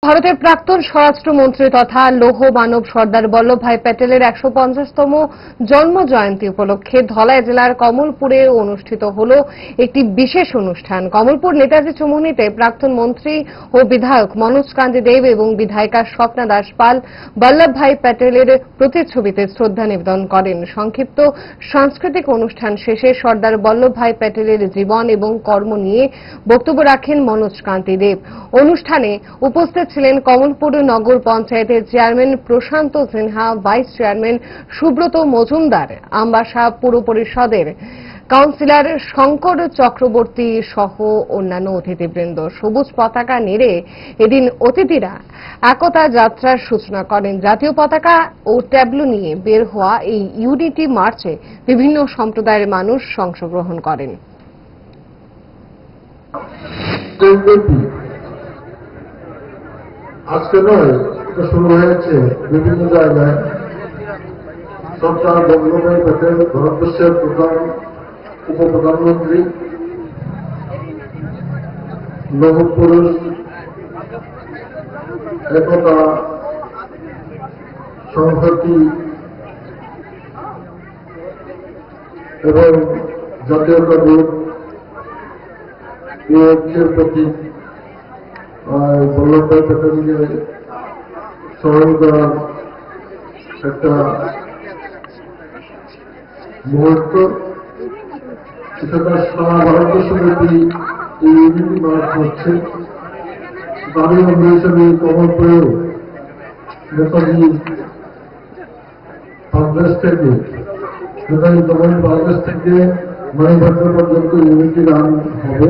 ভারতের প্রাক্তন স্বরাষ্ট্রমন্ত্রী তথা লৌহ মানব সর্দার বল্লভভাই প্যাটেলের 150তম জন্ম জয়ন্তী উপলক্ষে ধলাই জেলার কমলপুরে অনুষ্ঠিত হল একটি বিশেষ অনুষ্ঠান। কমলপুর নেতাজি চৌমুহনীতে প্রাক্তন মন্ত্রী ও বিধায়ক মনোজ কান্তি দেব এবং বিধায়িকা স্বপ্না দাস পাল বল্লভভাই প্যাটেলের প্রতিচ্ছবিতে শ্রদ্ধা নিবেদন করেন। সংক্ষিপ্ত সাংস্কৃতিক অনুষ্ঠান শেষে সর্দার বল্লভভাই প্যাটেলের জীবন এবং কর্ম নিয়ে বক্তব্য রাখেন মনোজ কান্তি দেব। অনুষ্ঠানে উপস্থিত ছিলেন কমলপুর নগর পঞ্চায়েতের চেয়ারম্যান প্রশান্ত সিনহা, ভাইস চেয়ারম্যান সুব্রত মজুমদার, আমবাসা পুর পরিষদের কাউন্সিলর শঙ্কর চক্রবর্তী সহ অন্যান্য অতিথিবৃন্দ। সবুজ পতাকা নেড়ে এদিন অতিথিরা একতা যাত্রার সূচনা করেন। জাতীয় পতাকা ও ট্যাবলো নিয়ে বের হওয়া এই ইউনিটি মার্চে বিভিন্ন সম্প্রদায়ের মানুষ অংশগ্রহণ করেন। আজকে নয়, এটা শুরু হয়েছে বিভিন্ন জায়গায়। সর্দার বল্লভভাই প্যাটেল ভারতবর্ষের প্রধান উপপ্রধানমন্ত্রী, লৌহ পুরুষ, একতা, সংহতি এবং জাতীয়তাবোধ এই ঐক্যের প্রতীক। বল্লভভাই প্যাটেলকে স্মরণ করার একটা মুহূর্ত। সেটা সারা ভারতবর্ষব্যাপী এই ইউনিটি মার্চ হচ্ছে। তারই অঙ্গ হিসেবে কমলপুরেও নেতাজি বাংলাদেশ থেকে মানিকবাজার পর্যন্ত ইউনিটি রান হবে।